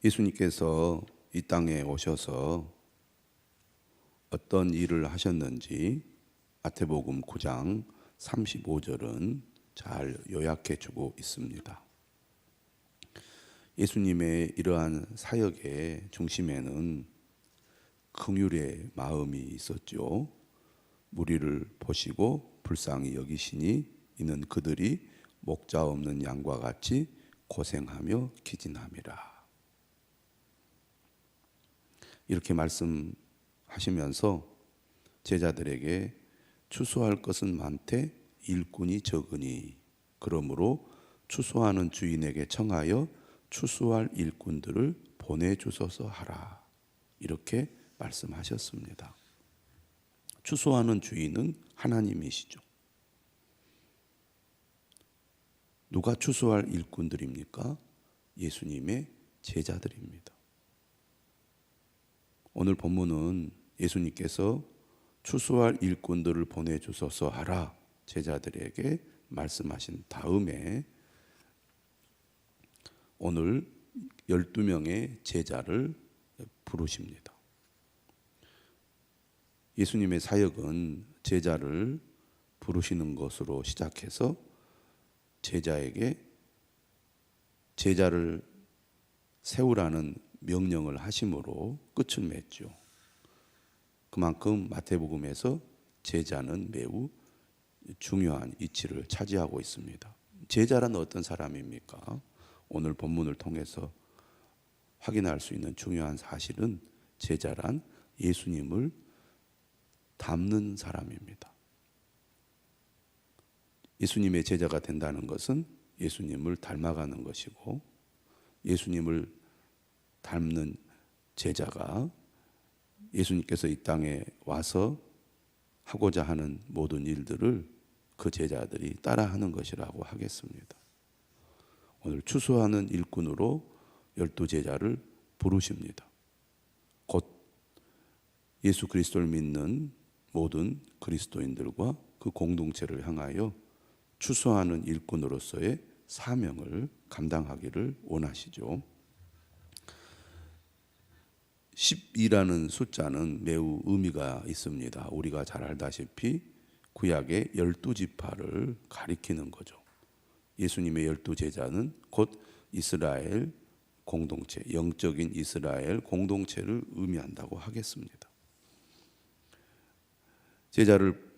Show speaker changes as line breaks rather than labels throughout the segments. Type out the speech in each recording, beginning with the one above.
예수님께서 이 땅에 오셔서 어떤 일을 하셨는지 마태복음 9장 35절은 잘 요약해 주고 있습니다. 예수님의 이러한 사역의 중심에는 긍휼의 마음이 있었죠. 무리를 보시고 불쌍히 여기시니 이는 그들이 목자 없는 양과 같이 고생하며 기진함이라. 이렇게 말씀하시면서 제자들에게 추수할 것은 많되 일꾼이 적으니 그러므로 추수하는 주인에게 청하여 추수할 일꾼들을 보내주소서 하라. 이렇게 말씀하셨습니다. 추수하는 주인은 하나님이시죠. 누가 추수할 일꾼들입니까? 예수님의 제자들입니다. 오늘 본문은 예수님께서 추수할 일꾼들을 보내주소서 하라 제자들에게 말씀하신 다음에 오늘 12명의 제자를 부르십니다. 예수님의 사역은 제자를 부르시는 것으로 시작해서 제자에게 제자를 세우라는 명령을 하심으로 끝을 맺죠. 그만큼 마태복음에서 제자는 매우 중요한 위치를 차지하고 있습니다. 제자란 어떤 사람입니까? 오늘 본문을 통해서 확인할 수 있는 중요한 사실은 제자란 예수님을 닮는 사람입니다. 예수님의 제자가 된다는 것은 예수님을 닮아가는 것이고 예수님을 닮는 제자가 예수님께서 이 땅에 와서 하고자 하는 모든 일들을 그 제자들이 따라하는 것이라고 하겠습니다. 오늘 추수하는 일꾼으로 12제자를 부르십니다. 곧 예수 그리스도를 믿는 모든 그리스도인들과 그 공동체를 향하여 추수하는 일꾼으로서의 사명을 감당하기를 원하시죠. 12라는 숫자는 매우 의미가 있습니다. 우리가 잘 알다시피 구약의 12지파를 가리키는 거죠. 예수님의 12제자는 곧 이스라엘 공동체, 영적인 이스라엘 공동체를 의미한다고 하겠습니다. 제자를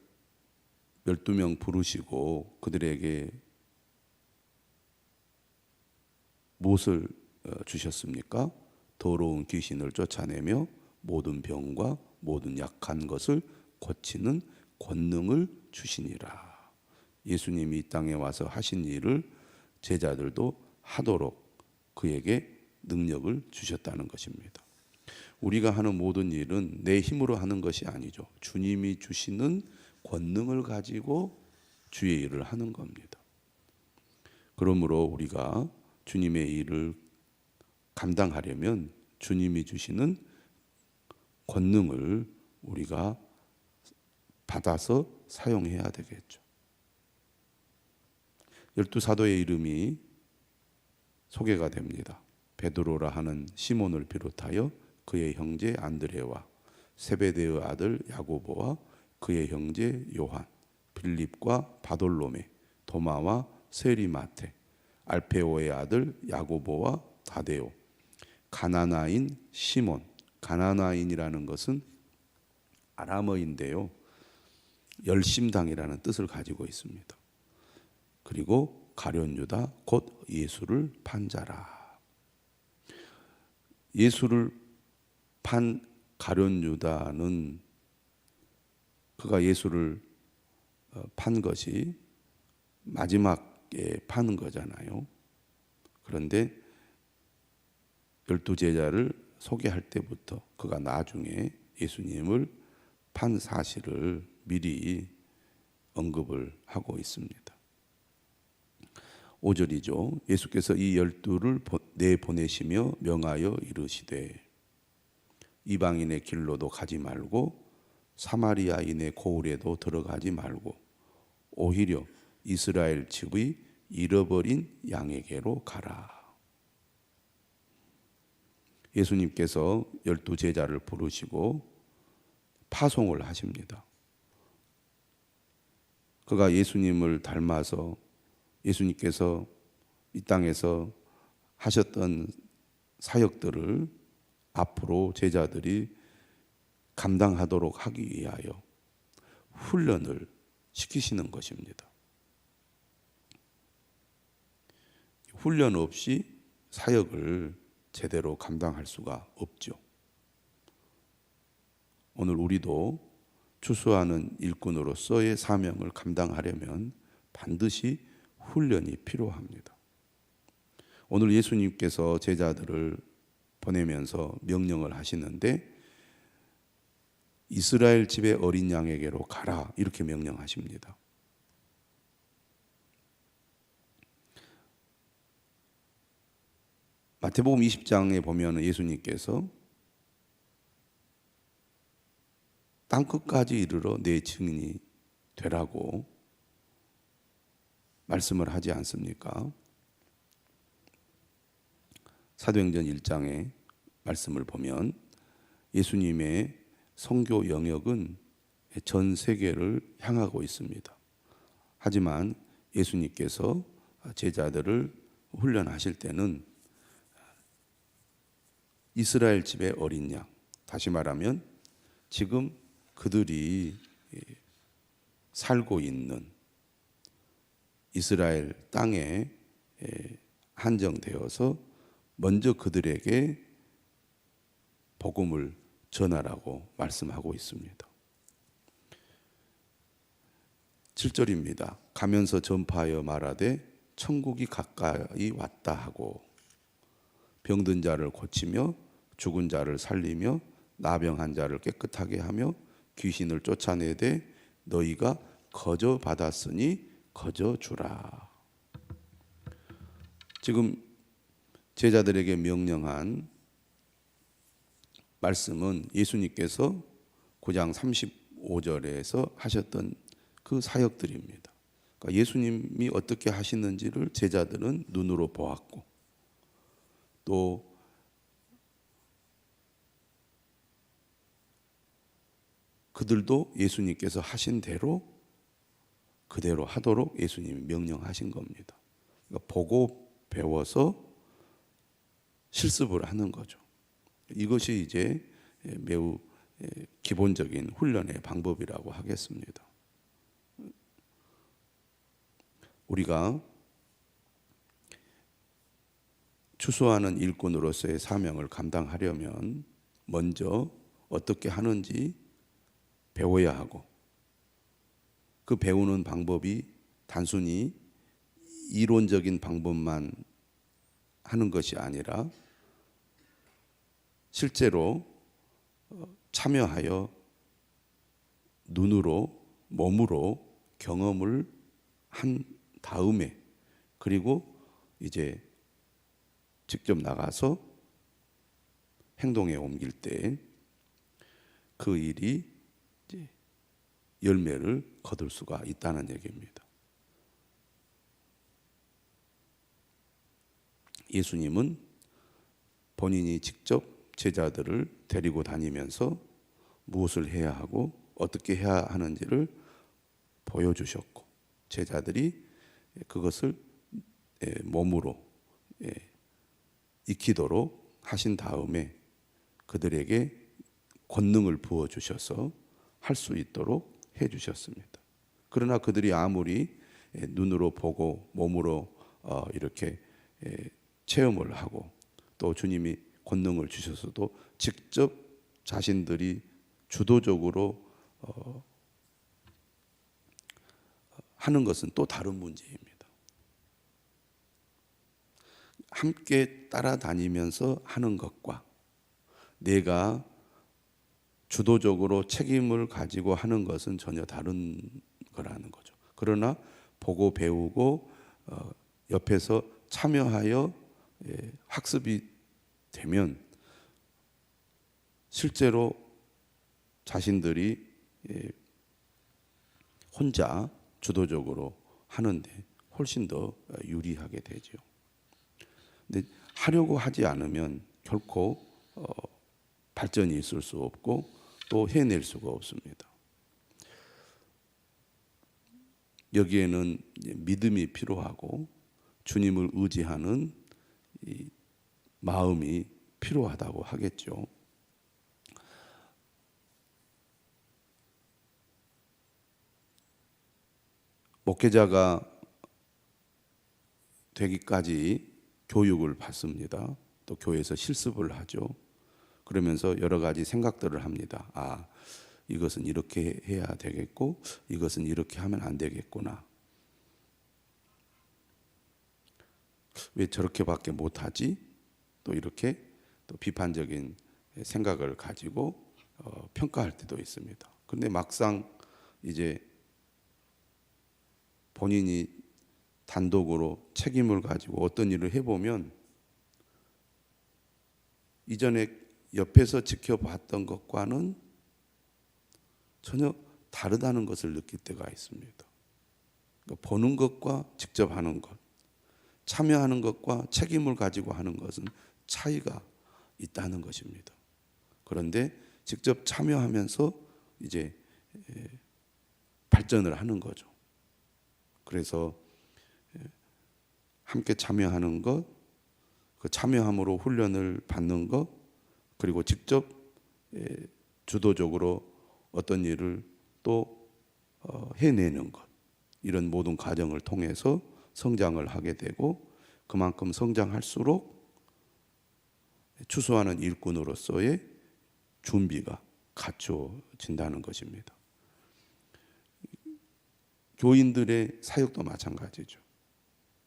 12명 부르시고 그들에게 무엇을 주셨습니까? 더러운 귀신을 쫓아내며 모든 병과 모든 약한 것을 고치는 권능을 주시니라. 예수님이 이 땅에 와서 하신 일을 제자들도 하도록 그에게 능력을 주셨다는 것입니다. 우리가 하는 모든 일은 내 힘으로 하는 것이 아니죠. 주님이 주시는 권능을 가지고 주의 일을 하는 겁니다. 그러므로 우리가 주님의 일을 감당하려면 주님이 주시는 권능을 우리가 받아서 사용해야 되겠죠. 12사도의 이름이 소개가 됩니다. 베드로라 하는 시몬을 비롯하여 그의 형제 안드레와 세베대의 아들 야고보와 그의 형제 요한, 빌립과 바돌로메, 도마와 세리마테, 알페오의 아들 야고보와 다데오, 가나나인 시몬. 가나나인이라는 것은 아람어인데요, 열심당이라는 뜻을 가지고 있습니다. 그리고 가룟 유다 곧 예수를 판 자라. 예수를 판 가룟 유다는 그가 예수를 판 것이 마지막에 파는 거잖아요. 그런데 12제자를 소개할 때부터 그가 나중에 예수님을 판 사실을 미리 언급을 하고 있습니다. 5절이죠. 예수께서 이 12를 내보내시며 명하여 이르시되 이방인의 길로도 가지 말고 사마리아인의 고을에도 들어가지 말고 오히려 이스라엘 집의 잃어버린 양에게로 가라. 예수님께서 12제자를 부르시고 파송을 하십니다. 그가 예수님을 닮아서 예수님께서 이 땅에서 하셨던 사역들을 앞으로 제자들이 감당하도록 하기 위하여 훈련을 시키시는 것입니다. 훈련 없이 사역을 제대로 감당할 수가 없죠. 오늘 우리도 추수하는 일꾼으로서의 사명을 감당하려면 반드시 훈련이 필요합니다. 오늘 예수님께서 제자들을 보내면서 명령을 하시는데 이스라엘 집의 어린 양에게로 가라 이렇게 명령하십니다. 마태복음 20장에 보면 예수님께서 땅끝까지 이르러 내 증인이 되라고 말씀을 하지 않습니까? 사도행전 1장의 말씀을 보면 예수님의 선교 영역은 전 세계를 향하고 있습니다. 하지만 예수님께서 제자들을 훈련하실 때는 이스라엘 집의 어린 양, 다시 말하면 지금 그들이 살고 있는 이스라엘 땅에 한정되어서 먼저 그들에게 복음을 전하라고 말씀하고 있습니다. 7절입니다. 가면서 전파하여 말하되 천국이 가까이 왔다 하고 병든 자를 고치며 죽은 자를 살리며 나병한 자를 깨끗하게 하며 귀신을 쫓아내되 너희가 거저 받았으니 거저 주라. 지금 제자들에게 명령한 말씀은 예수님께서 9장 35절에서 하셨던 그 사역들입니다. 그러니까 예수님이 어떻게 하시는지를 제자들은 눈으로 보았고 또 그들도 예수님께서 하신 대로 그대로 하도록 예수님이 명령하신 겁니다. 그러니까 보고 배워서 실습을 하는 거죠. 이것이 이제 매우 기본적인 훈련의 방법이라고 하겠습니다. 우리가 추수하는 일꾼으로서의 사명을 감당하려면 먼저 어떻게 하는지 배워야 하고 그 배우는 방법이 단순히 이론적인 방법만 하는 것이 아니라 실제로 참여하여 눈으로 몸으로 경험을 한 다음에 그리고 이제 직접 나가서 행동에 옮길 때 그 일이 이제 열매를 거둘 수가 있다는 얘기입니다. 예수님은 본인이 직접 제자들을 데리고 다니면서 무엇을 해야 하고 어떻게 해야 하는지를 보여주셨고 제자들이 그것을 몸으로 익히도록 하신 다음에 그들에게 권능을 부어주셔서 할 수 있도록 해주셨습니다. 그러나 그들이 아무리 눈으로 보고 몸으로 이렇게 체험을 하고 또 주님이 권능을 주셔서도 직접 자신들이 주도적으로 하는 것은 또 다른 문제입니다. 함께 따라다니면서 하는 것과 내가 주도적으로 책임을 가지고 하는 것은 전혀 다른 거라는 거죠. 그러나 보고 배우고 옆에서 참여하여 학습이 되면 실제로 자신들이 혼자 주도적으로 하는데 훨씬 더 유리하게 되죠. 근데 하려고 하지 않으면 결코 발전이 있을 수 없고 또 해낼 수가 없습니다. 여기에는 믿음이 필요하고 주님을 의지하는 이 마음이 필요하다고 하겠죠. 목회자가 되기까지 교육을 받습니다. 또 교회에서 실습을 하죠. 그러면서 여러 가지 생각들을 합니다. 아, 이것은 이렇게 해야 되겠고 이것은 이렇게 하면 안 되겠구나. 왜 저렇게밖에 못하지? 또 이렇게 또 비판적인 생각을 가지고 평가할 때도 있습니다. 그런데 막상 이제 본인이 단독으로 책임을 가지고 어떤 일을 해보면 이전에 옆에서 지켜봤던 것과는 전혀 다르다는 것을 느낄 때가 있습니다. 그러니까 보는 것과 직접 하는 것, 참여하는 것과 책임을 가지고 하는 것은 차이가 있다는 것입니다. 그런데 직접 참여하면서 이제 발전을 하는 거죠. 그래서 함께 참여하는 것, 그 참여함으로 훈련을 받는 것, 그리고 직접 주도적으로 어떤 일을 또 해내는 것, 이런 모든 과정을 통해서 성장을 하게 되고 그만큼 성장할수록 추수하는 일꾼으로서의 준비가 갖춰진다는 것입니다. 교인들의 사역도 마찬가지죠.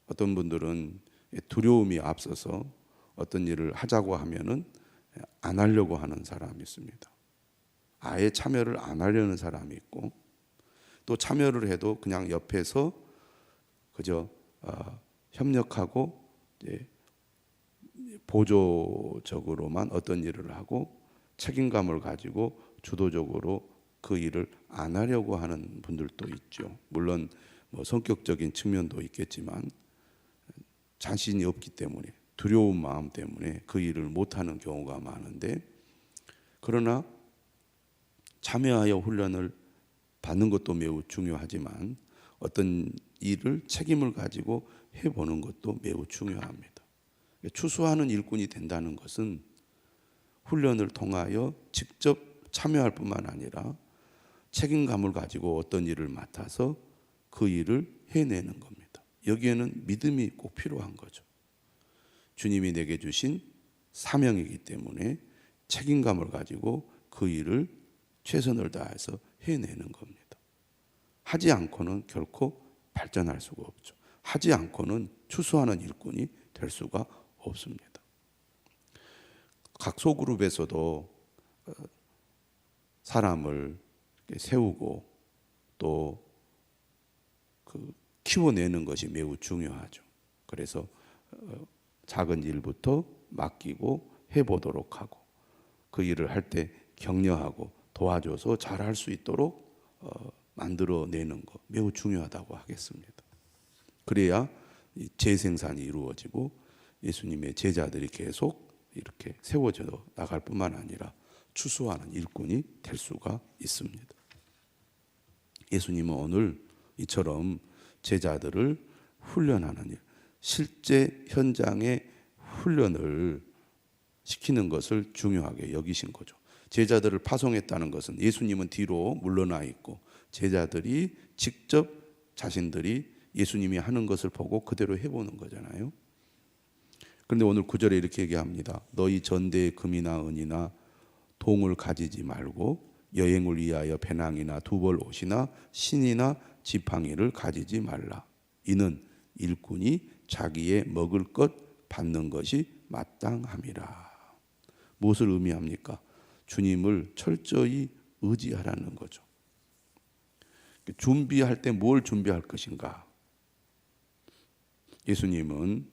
어떤 분들은 두려움이 앞서서 어떤 일을 하자고 하면은 안 하려고 하는 사람이 있습니다. 아예 참여를 안 하려는 사람이 있고 또 참여를 해도 그냥 옆에서 그저 협력하고 이제 보조적으로만 어떤 일을 하고 책임감을 가지고 주도적으로 그 일을 안 하려고 하는 분들도 있죠. 물론 뭐 성격적인 측면도 있겠지만 자신이 없기 때문에 두려운 마음 때문에 그 일을 못하는 경우가 많은데, 그러나 참여하여 훈련을 받는 것도 매우 중요하지만 어떤 일을 책임을 가지고 해보는 것도 매우 중요합니다. 추수하는 일꾼이 된다는 것은 훈련을 통하여 직접 참여할 뿐만 아니라 책임감을 가지고 어떤 일을 맡아서 그 일을 해내는 겁니다. 여기에는 믿음이 꼭 필요한 거죠. 주님이 내게 주신 사명이기 때문에 책임감을 가지고 그 일을 최선을 다해서 해내는 겁니다. 하지 않고는 결코 발전할 수가 없죠. 하지 않고는 추수하는 일꾼이 될 수가 없습니다. 각 소그룹에서도 사람을 세우고 또 키워내는 것이 매우 중요하죠. 그래서 작은 일부터 맡기고 해보도록 하고 그 일을 할 때 격려하고 도와줘서 잘할 수 있도록 만들어내는 것 매우 중요하다고 하겠습니다. 그래야 재생산이 이루어지고 예수님의 제자들이 계속 이렇게 세워져 나갈 뿐만 아니라 추수하는 일꾼이 될 수가 있습니다. 예수님은 오늘 이처럼 제자들을 훈련하는 일, 실제 현장의 훈련을 시키는 것을 중요하게 여기신 거죠. 제자들을 파송했다는 것은 예수님은 뒤로 물러나 있고 제자들이 직접 자신들이 예수님이 하는 것을 보고 그대로 해보는 거잖아요. 그런데 오늘 9절에 이렇게 얘기합니다. 너희 전대에 금이나 은이나 동을 가지지 말고 여행을 위하여 배낭이나 두벌 옷이나 신이나 지팡이를 가지지 말라. 이는 일꾼이 자기의 먹을 것 받는 것이 마땅함이라. 무엇을 의미합니까? 주님을 철저히 의지하라는 거죠. 준비할 때 뭘 준비할 것인가? 예수님은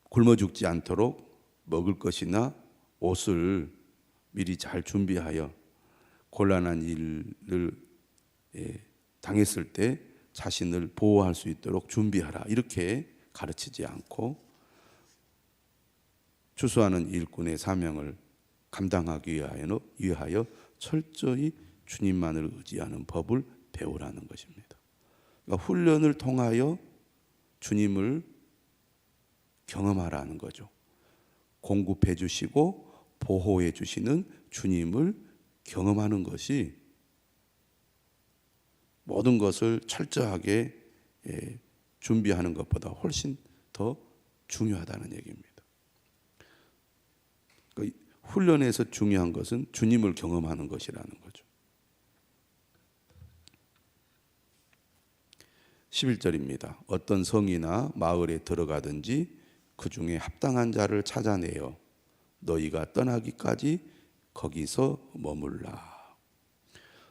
굶어 죽지 않도록 먹을 것이나 옷을 미리 잘 준비하여 곤란한 일을 당했을 때 자신을 보호할 수 있도록 준비하라. 이렇게 가르치지 않고 추수하는 일꾼의 사명을 감당하기 위하여 철저히 주님만을 의지하는 법을 배우라는 것입니다. 그러니까 훈련을 통하여 주님을 경험하라는 거죠. 공급해 주시고 보호해 주시는 주님을 경험하는 것이 모든 것을 철저하게 준비하는 것보다 훨씬 더 중요하다는 얘기입니다. 그러니까 훈련에서 중요한 것은 주님을 경험하는 것이라는 거죠. 11절입니다. 어떤 성이나 마을에 들어가든지 그 중에 합당한 자를 찾아내어 너희가 떠나기까지 거기서 머물라.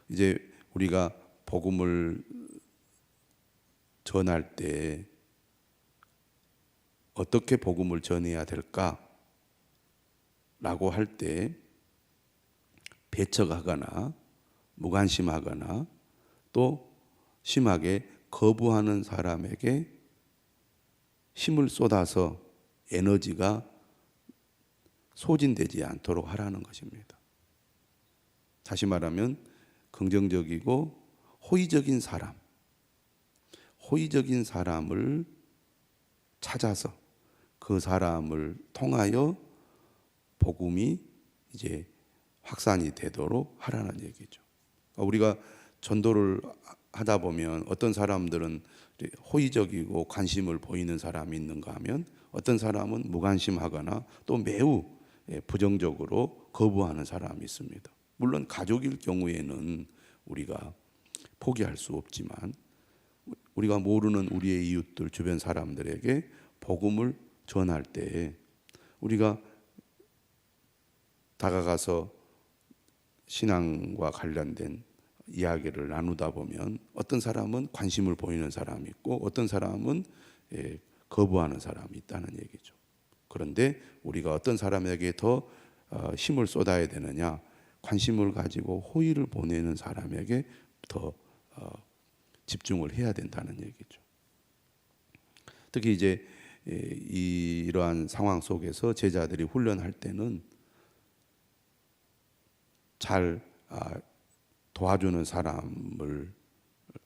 이제 우리가 복음을 전할 때 어떻게 복음을 전해야 될까라고 할 때 배척하거나 무관심하거나 또 심하게 거부하는 사람에게 힘을 쏟아서 에너지가 소진되지 않도록 하라는 것입니다. 다시 말하면 긍정적이고 호의적인 사람을 찾아서 그 사람을 통하여 복음이 이제 확산이 되도록 하라는 얘기죠. 우리가 전도를 하다 보면 어떤 사람들은 호의적이고 관심을 보이는 사람이 있는가 하면 어떤 사람은 무관심하거나 또 매우 부정적으로 거부하는 사람이 있습니다. 물론 가족일 경우에는 우리가 포기할 수 없지만 우리가 모르는 우리의 이웃들 주변 사람들에게 복음을 전할 때 우리가 다가가서 신앙과 관련된 이야기를 나누다 보면 어떤 사람은 관심을 보이는 사람이 있고 어떤 사람은 거부하는 사람이 있다는 얘기죠. 그런데 우리가 어떤 사람에게 더 힘을 쏟아야 되느냐, 관심을 가지고 호의를 보내는 사람에게 더 집중을 해야 된다는 얘기죠. 특히 이제 이러한 상황 속에서 제자들이 훈련할 때는 잘 도와주는 사람을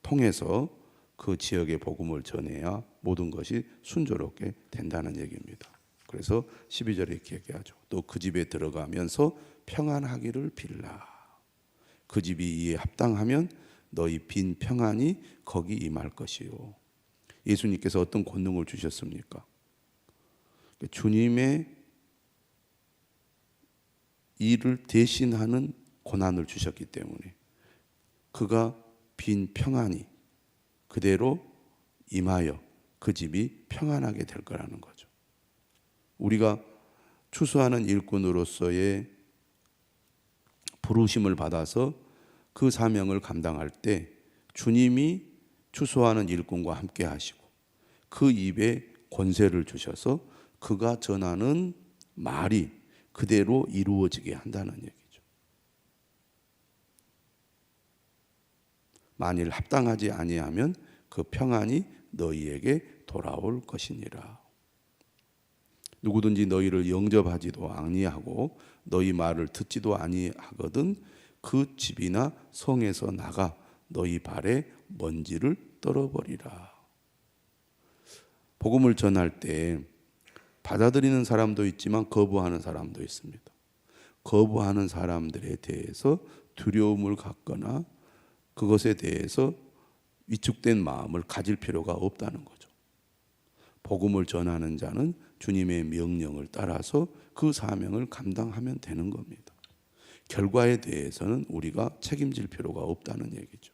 통해서 그 지역의 복음을 전해야 모든 것이 순조롭게 된다는 얘기입니다. 그래서 12절에 이렇게 얘기하죠. 또 그 집에 들어가면서 평안하기를 빌라. 그 집이 이에 합당하면 너희 빈 평안이 거기 임할 것이요. 예수님께서 어떤 권능을 주셨습니까? 주님의 일을 대신하는 고난을 주셨기 때문에 그가 빈 평안이 그대로 임하여 그 집이 평안하게 될 거라는 거죠. 우리가 추수하는 일꾼으로서의 부르심을 받아서 그 사명을 감당할 때 주님이 추수하는 일꾼과 함께 하시고 그 입에 권세를 주셔서 그가 전하는 말이 그대로 이루어지게 한다는 얘기죠. 만일 합당하지 아니하면 그 평안이 너희에게 돌아올 것이니라. 누구든지 너희를 영접하지도 아니하고 너희 말을 듣지도 아니하거든 그 집이나 성에서 나가 너희 발에 먼지를 떨어버리라. 복음을 전할 때 받아들이는 사람도 있지만 거부하는 사람도 있습니다. 거부하는 사람들에 대해서 두려움을 갖거나 그것에 대해서 위축된 마음을 가질 필요가 없다는 거죠. 복음을 전하는 자는 주님의 명령을 따라서 그 사명을 감당하면 되는 겁니다. 결과에 대해서는 우리가 책임질 필요가 없다는 얘기죠.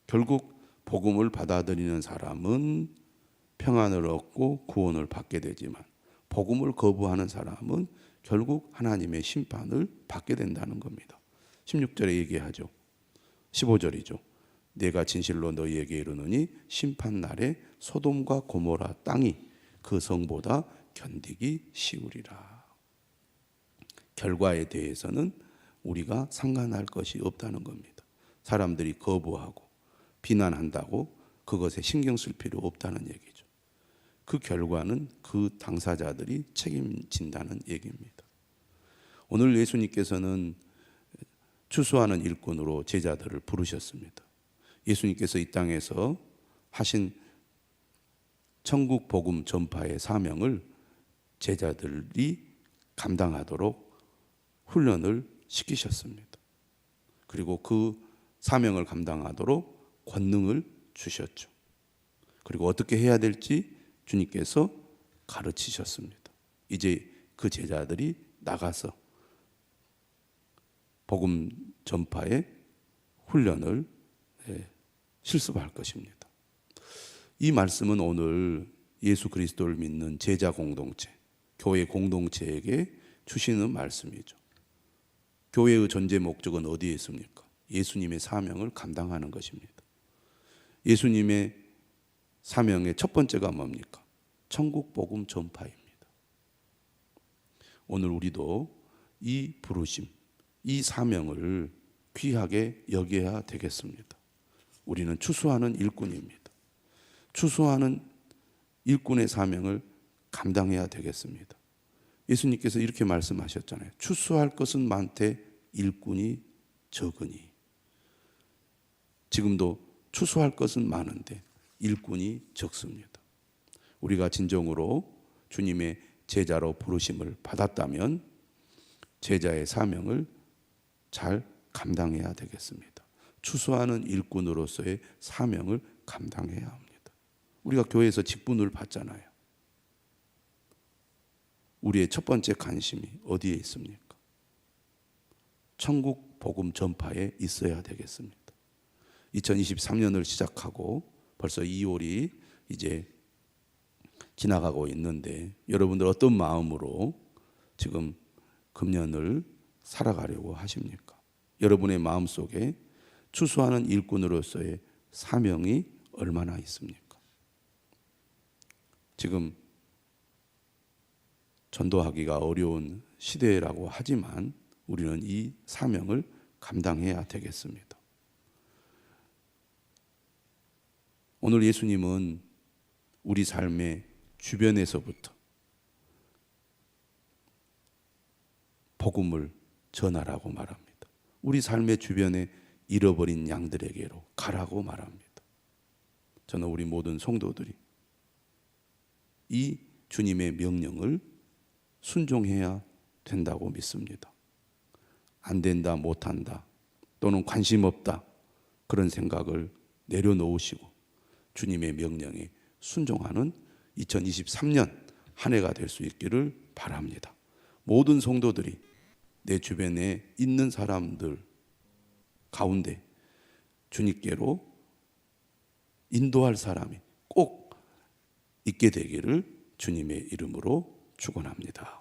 결국 복음을 받아들이는 사람은 평안을 얻고 구원을 받게 되지만 복음을 거부하는 사람은 결국 하나님의 심판을 받게 된다는 겁니다. 16절에 얘기하죠. 15절이죠. 내가 진실로 너희에게 이르노니 심판날에 소돔과 고모라 땅이 그 성보다 견디기 쉬우리라. 결과에 대해서는 우리가 상관할 것이 없다는 겁니다. 사람들이 거부하고 비난한다고 그것에 신경 쓸 필요 없다는 얘기죠. 그 결과는 그 당사자들이 책임진다는 얘기입니다. 오늘 예수님께서는 추수하는 일꾼으로 제자들을 부르셨습니다. 예수님께서 이 땅에서 하신 천국 복음 전파의 사명을 제자들이 감당하도록 훈련을 시키셨습니다. 그리고 그 사명을 감당하도록 권능을 주셨죠. 그리고 어떻게 해야 될지 주님께서 가르치셨습니다. 이제 그 제자들이 나가서 복음 전파의 훈련을 실습할 것입니다. 이 말씀은 오늘 예수 그리스도를 믿는 제자 공동체, 교회 공동체에게 주시는 말씀이죠. 교회의 존재 목적은 어디에 있습니까? 예수님의 사명을 감당하는 것입니다. 예수님의 사명의 첫 번째가 뭡니까? 천국 복음 전파입니다. 오늘 우리도 이 부르심, 이 사명을 귀하게 여겨야 되겠습니다. 우리는 추수하는 일꾼입니다. 추수하는 일꾼의 사명을 감당해야 되겠습니다. 예수님께서 이렇게 말씀하셨잖아요. 추수할 것은 많되 일꾼이 적으니. 지금도 추수할 것은 많은데 일꾼이 적습니다. 우리가 진정으로 주님의 제자로 부르심을 받았다면 제자의 사명을 잘 감당해야 되겠습니다. 추수하는 일꾼으로서의 사명을 감당해야 합니다. 우리가 교회에서 직분을 받잖아요. 우리의 첫 번째 관심이 어디에 있습니까? 천국 복음 전파에 있어야 되겠습니다. 2023년을 시작하고 벌써 2월이 이제 지나가고 있는데 여러분들 어떤 마음으로 지금 금년을 살아가려고 하십니까? 여러분의 마음속에 추수하는 일꾼으로서의 사명이 얼마나 있습니까? 지금 전도하기가 어려운 시대라고 하지만 우리는 이 사명을 감당해야 되겠습니다. 오늘 예수님은 우리 삶의 주변에서부터 복음을 전하라고 말합니다. 우리 삶의 주변에 잃어버린 양들에게로 가라고 말합니다. 저는 우리 모든 성도들이 이 주님의 명령을 순종해야 된다고 믿습니다. 안 된다, 못한다, 또는 관심 없다 그런 생각을 내려놓으시고 주님의 명령에 순종하는 2023년 한 해가 될 수 있기를 바랍니다. 모든 성도들이 내 주변에 있는 사람들 가운데 주님께로 인도할 사람이 꼭 있게 되기를 주님의 이름으로 축원합니다.